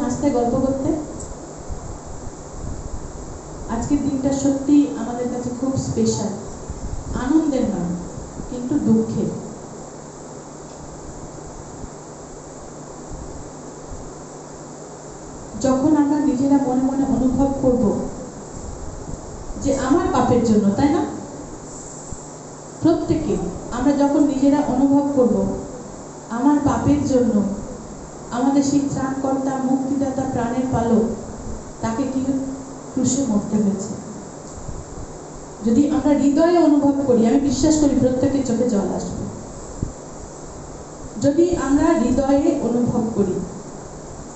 হাসতে গল্প করতে। আজকের দিনটা সত্যি আমাদের কাছে খুব স্পেশাল, আনন্দের নয় কিন্তু দুঃখের। যখন আমরা নিজেরা মনে মনে অনুভব করব যে আমার পাপের জন্য, তাই না? প্রত্যেকে আমরা যখন নিজেরা অনুভব করব আমার পাপের জন্য আমাদের সেই ত্রাণকর্তা, মুক্তিদাতা, প্রাণের পালক তাকে কি ক্রুশে মরতে হয়েছে, যদি আমরা হৃদয়ে অনুভব করি, আমি বিশ্বাস করি প্রত্যেকের চোখে জল আসবে। যদি আমরা হৃদয়ে অনুভব করি,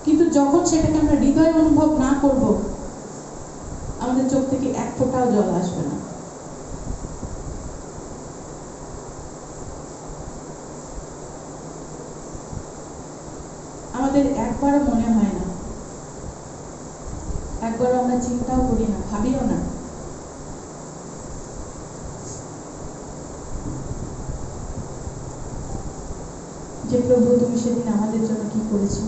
কিন্তু যখন সেটাকে আমরা হৃদয়ে অনুভব না করব, আমাদের চোখ থেকে এক ফোঁটাও জল আসবে না। আমাদের একবারও মনে হয় না, একবারও আমরা চিন্তাও করি না, ভাবিও না যে প্রভু তুমি সেদিন আমাদের জন্য কি করেছো,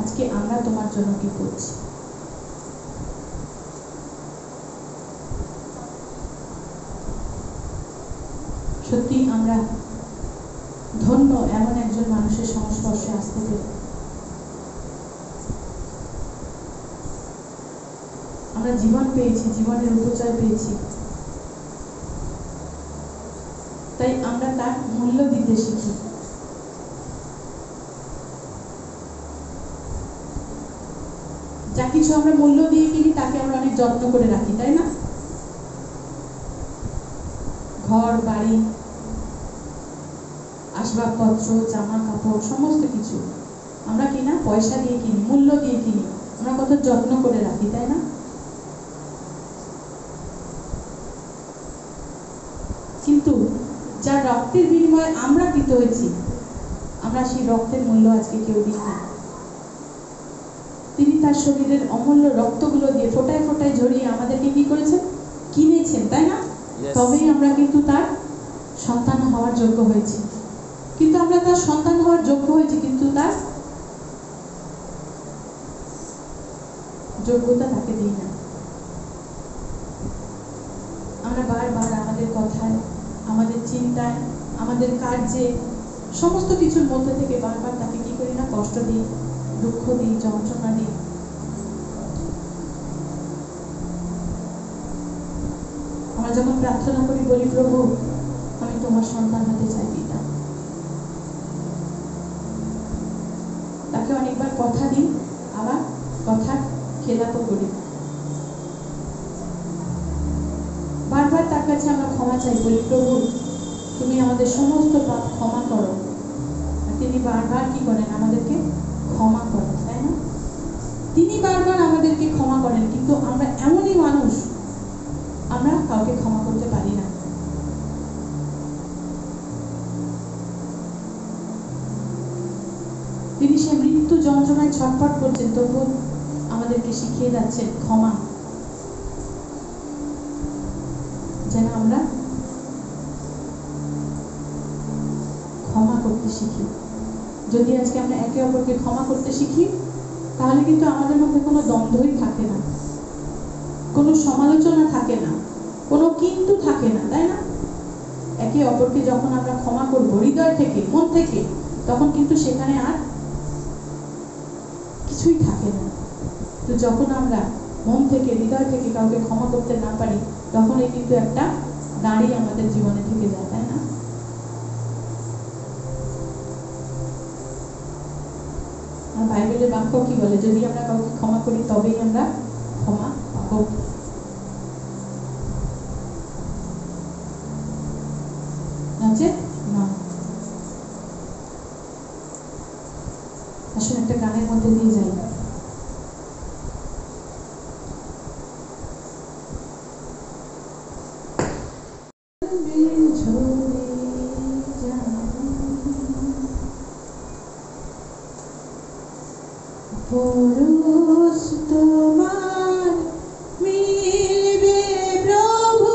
আজকে আমরা তোমার জন্য কি করছি। সত্যি আমরা ধন্য এমন একজন মানুষের সংস্পর্শে আসতে পেরে। আমরা জীবন পেয়েছি, জীবনের উপচয় পেয়েছি, তাই আমরা তার মূল্য দিতে শিখি। যা কিছু আমরা মূল্য দিয়ে কিনি তাকে আমরা অনেক যত্ন করে রাখি, তাই না? ঘর বাড়ি, আসবাবপত্র, জামা কাপড়, সমস্ত কিছু আমরা কিনা পয়সা দিয়ে কিনি, মূল্য দিয়ে কিনি, আমরা কত যত্ন করে রাখি, তাই না? কিন্তু যার রক্তের বিনিময়ে আমরা কৃত হয়েছি, আমরা সেই রক্তের মূল্য আজকে কেউ দিই না। তিনি তার শরীরের অমূল্য রক্তগুলো দিয়ে ফোঁটায় ফোঁটায় ঝরিয়ে আমাদেরকে কি করেছেন? কিনেছেন, তাই না? তবেই আমরা কিন্তু তার সন্তান হওয়ার যোগ্য হয়েছি। কিন্তু আমরা তার সন্তান হওয়ার যোগ্য হয়েছি, কিন্তু তার যোগ্যতা তাকে দিই না। আমরা বারবার আমাদের কথায়, আমাদের চিন্তায়, আমাদের কার্যে, সমস্ত কিছুর মধ্যে থেকে বারবার তাকে কি করি না? কষ্ট দিই, দুঃখ দিই, যন্ত্রণা দিই। আমরা যখন প্রার্থনা করি, বলি প্রভু আমি তোমার সন্তান হতে চাই, পিতা। তাকে অনেকবার কথা দিই, আবার কথার খেলাপও করি। বারবার তার কাছে আমরা ক্ষমা চাই, বলি প্রভু তুমি আমাদের সমস্ত পাপ ক্ষমা করো। তিনি বারবার কি করেন? আমাদেরকে ক্ষমা করেন, তাই না? তিনি বারবার আমাদেরকে ক্ষমা করেন, কিন্তু আমরা এমনই মানুষ, আমরা কাউকে ক্ষমা করতে পারি না। তিনি সে মৃত্যু যন্ত্রণায় ছটফট করছেন, তবু আমাদেরকে শিখিয়ে যাচ্ছেন ক্ষমা, যেন আমরা ক্ষমা করতে শিখি। যদি আজকে আমরা একে অপরকে ক্ষমা করতে শিখি, তাহলে কিন্তু আমাদের মধ্যে কোনো দ্বন্দ্বই থাকে না, কোনো সমালোচনা থাকে না, কোনো কিন্তু থাকে না, তাই না? একে অপরকে যখন আমরা ক্ষমা করব হৃদয় থেকে, মন থেকে, তখন কিন্তু সেখানে আর কিছুই থাকে না। তো যখন আমরা মন থেকে, হৃদয় থেকে কাউকে ক্ষমা করতে না পারি, তখনই কিন্তু একটা দাড়ি আমাদের জীবনে থেকে যায়, তাই না? আর বাইবেলের বাক্য কি বলে? যদি আমরা কাউকে ক্ষমা করি তবেই আমরা ক্ষমা পাবো। না, আসলে একটা গানের মধ্যে দিয়ে যাই। পুরুষ তোমার মিলবে প্রভু,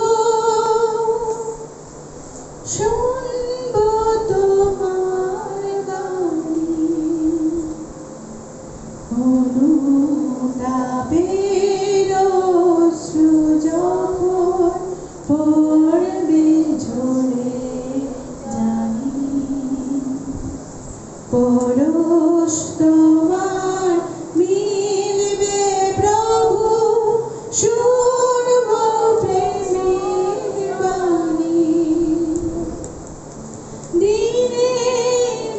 শুনব তোমার বাণী, অনুতাপের অশ্রু যখন পড়বে ঝরে জানি পরশ তোমার মিলবে প্রভু শুনব প্রেমের বাণী দিনে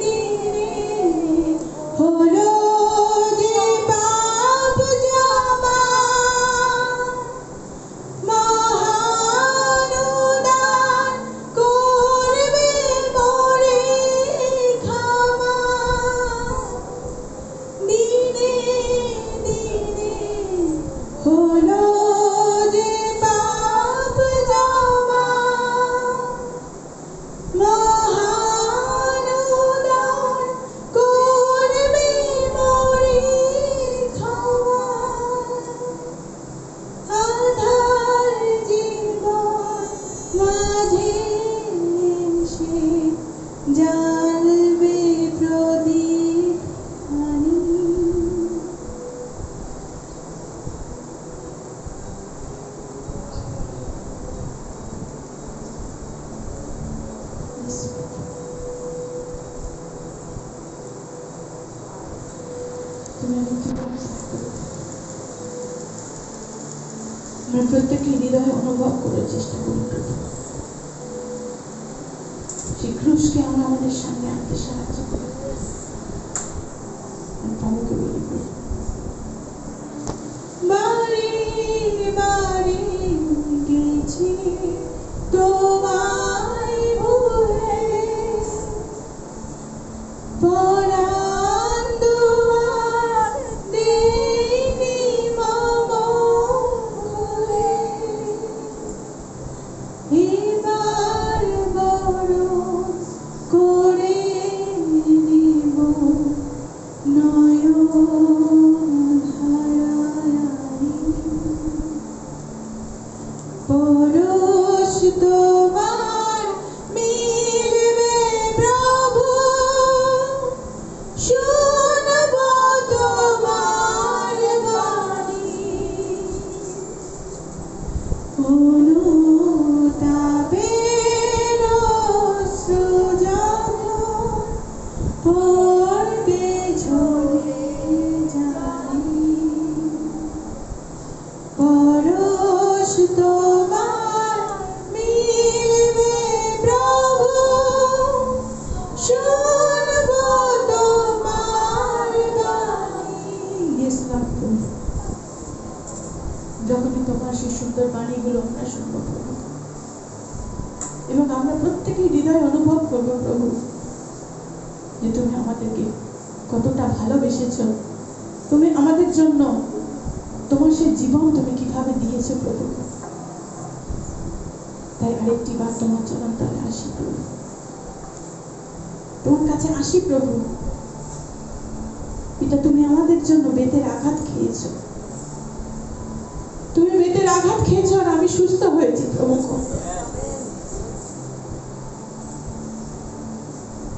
দিনে হলো যে পাপ জমা মহান উদার করবে মোরে ক্ষমা দিনে দিনে হলো যে পাপ জমা মহান উদার করবে মোরে ক্ষমা আধার জীবন মাঝে এসে জ্বালবে প্রদীপ আনি তুমি আমাকে আমরা প্রত্যেকে হৃদয়ে অনুভব করার চেষ্টা করি প্রভু সেই ক্রুশকে আমরা আমাদের সামনে আনতে সাহায্য করি প্রভুকে বলি বারে বারে গেছি তোমায় ভুলে পরাণ দুয়ার দেইনি মম খুলে এবার বড় করে দিব নয়ন ধারায়ারি পরশ তোমার মিলবে প্রভু শুনব তোমার বাণী অনুতাপের অশ্রু যখন পড়বে ঝরে জানি পরশ তোমার মিলবে প্রভু শুনব তোমার বাণী যখনই তোমার সেই সুন্দর বাণীগুলো আমরা শুনবো প্রভু এবং আমরা প্রত্যেকেই হৃদয় অনুভব করবো প্রভু যে তুমি আমাদেরকে কতটা ভালোবেসেছো তুমি আমাদের জন্য তোমার সেই জীবন তুমি কিভাবে দিয়েছো প্রভু তাই আরেকটি বার তোমার চরণ তলে আসি প্রভু তোমার কাছে আসি প্রভু এটা তুমি আমাদের জন্য বেতের আঘাত খেয়েছো তুমি বেতের আঘাত খেয়েছো আর আমি সুস্থ হয়েছি প্রভু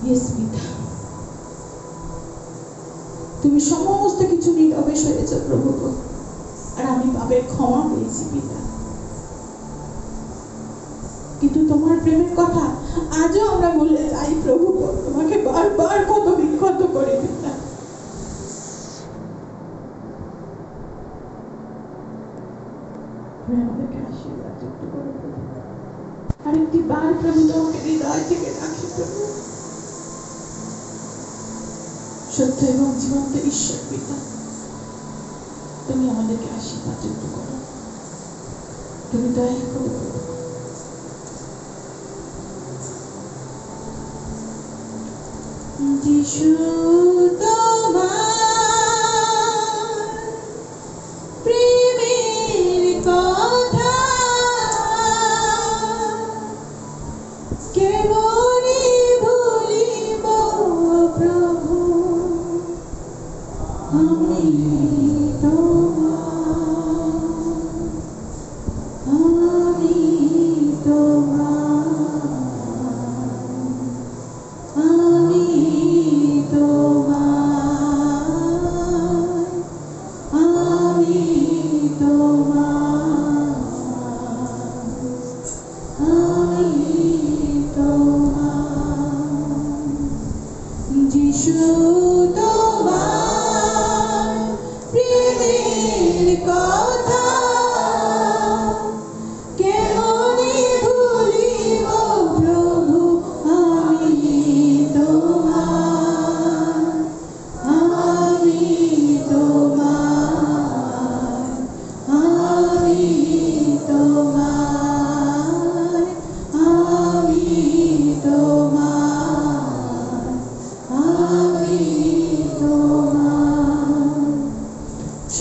ইয়েস পিতা তুমি সমস্ত কিছু নীরবে সয়েছো প্রভু আর আমি পাপের ক্ষমা পেয়েছি পিতা কিন্তু তোমার প্রেমের কথা আজও আমরা বলে যাই প্রভু তোমাকে বারবার কত বিক্ষত করে পিতা তুমি আমাদেরকে আশীর্বাদ যুক্ত করো প্রভু আরেকটি বার প্রভু তোমাকে হৃদয় থেকে রাখি প্রভু সত্য এবং জীবন্ত ঈশ্বর পিতা তুমি আমাদেরকে আশীর্বাদ যুক্ত করো তুমি দয়া করো যিশু তোমার প্রেমের কথা কেবলই ভুলিব প্রভু আমি তোমার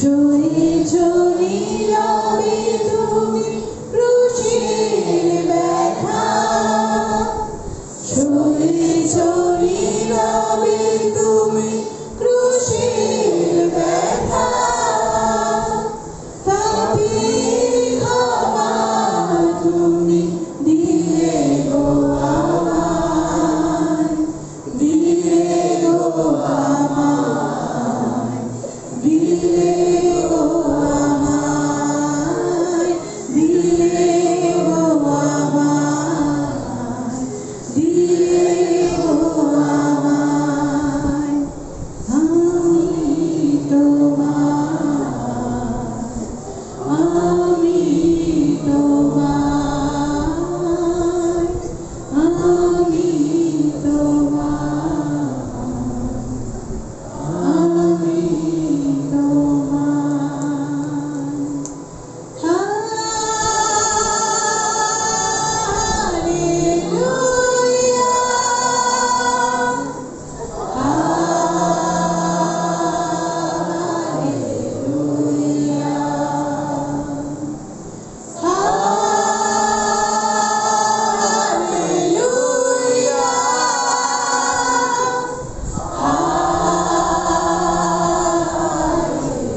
ছুঁয়েছ নীরবে তুমি ক্রুশের ব্যথা, ছুঁয়েছ নীরবে তুমি ক্রুশের ব্যথা, পাপের ক্ষমা তুমি দিলে গো আমায়, দিলে গো আমায়, দিলে গো আমায়, দিলে গো আমায়, দিলে গো আমায়। আমি তোমার, আমি তোমার, আমি তোমার, আমি তোমার।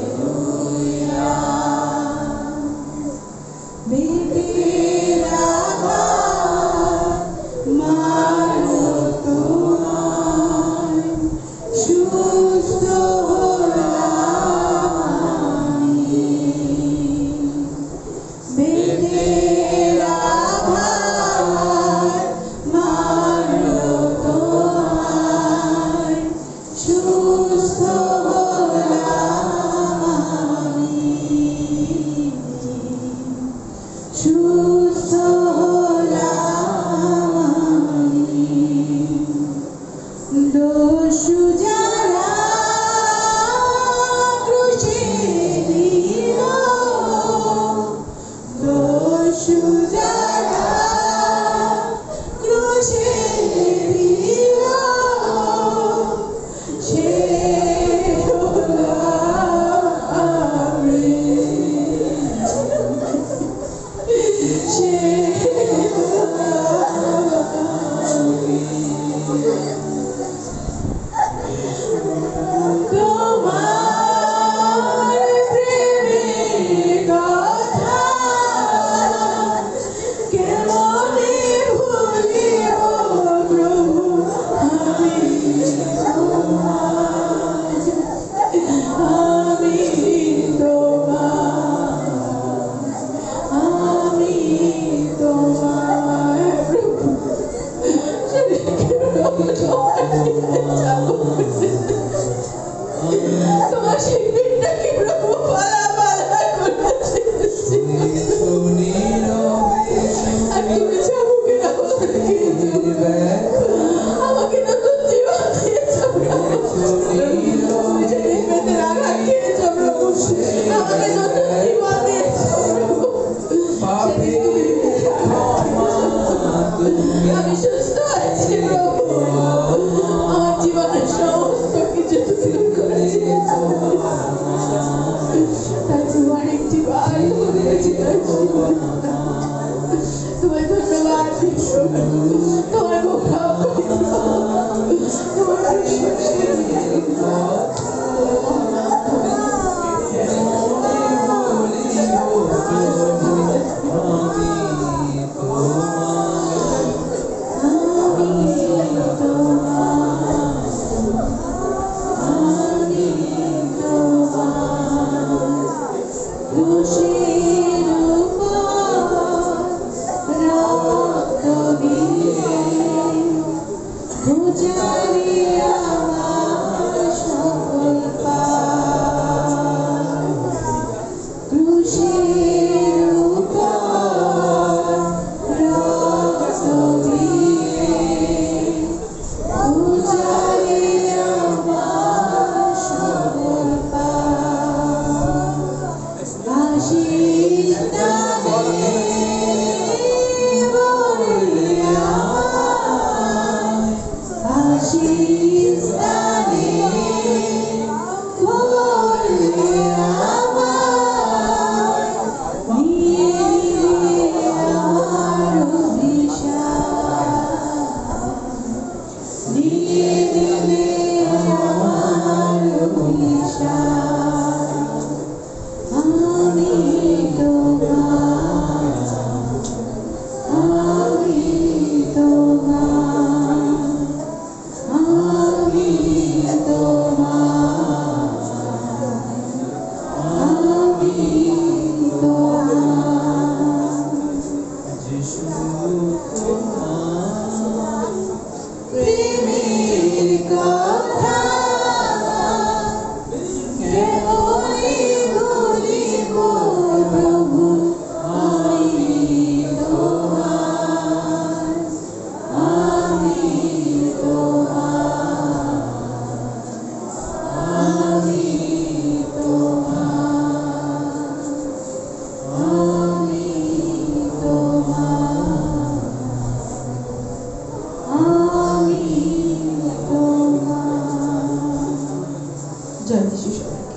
হালেলুয়া, বেদের আঘাত মারো তোমায়, সুস্থ হলাম আমি। বেদের আঘাত মারো তোমায়, সুস্থ হলাম আমি, সুস্থ হলাম আমি। দোষী যারা ক্রুশে দিল, দোষী যারা ক্রুশে দিল, সে হলাম আমি, সে তোমার প্রেমের কথা কেমনে ভুলিব প্রভু আমি তোমার, আমি তোমার, আমি তোমার প্রভু। তোমার সেই দিনটাকে প্রভু পালা পালা করেছে, আর তুমি চাবুকে আমাকে নতুন জীবন দিয়েছ প্রভু। তুমি যেদিন পেটের আঘাত খেয়েছ প্রভু, আমাকে নতুন জীবন দিয়েছ প্রভু। সেদিন তুমি পেটের আঘাত খেয়েছ, আমি সুস্থ আছি প্রভু। আমার জীবনের সমস্ত কিছু তুমি করেছিস, তাই তোমার একটি বার করেছি, তোমায় ধন্যবাদ দিব, তোমার মুখাও করিব, তোমার আমি তোমার, আমি সবাইকে।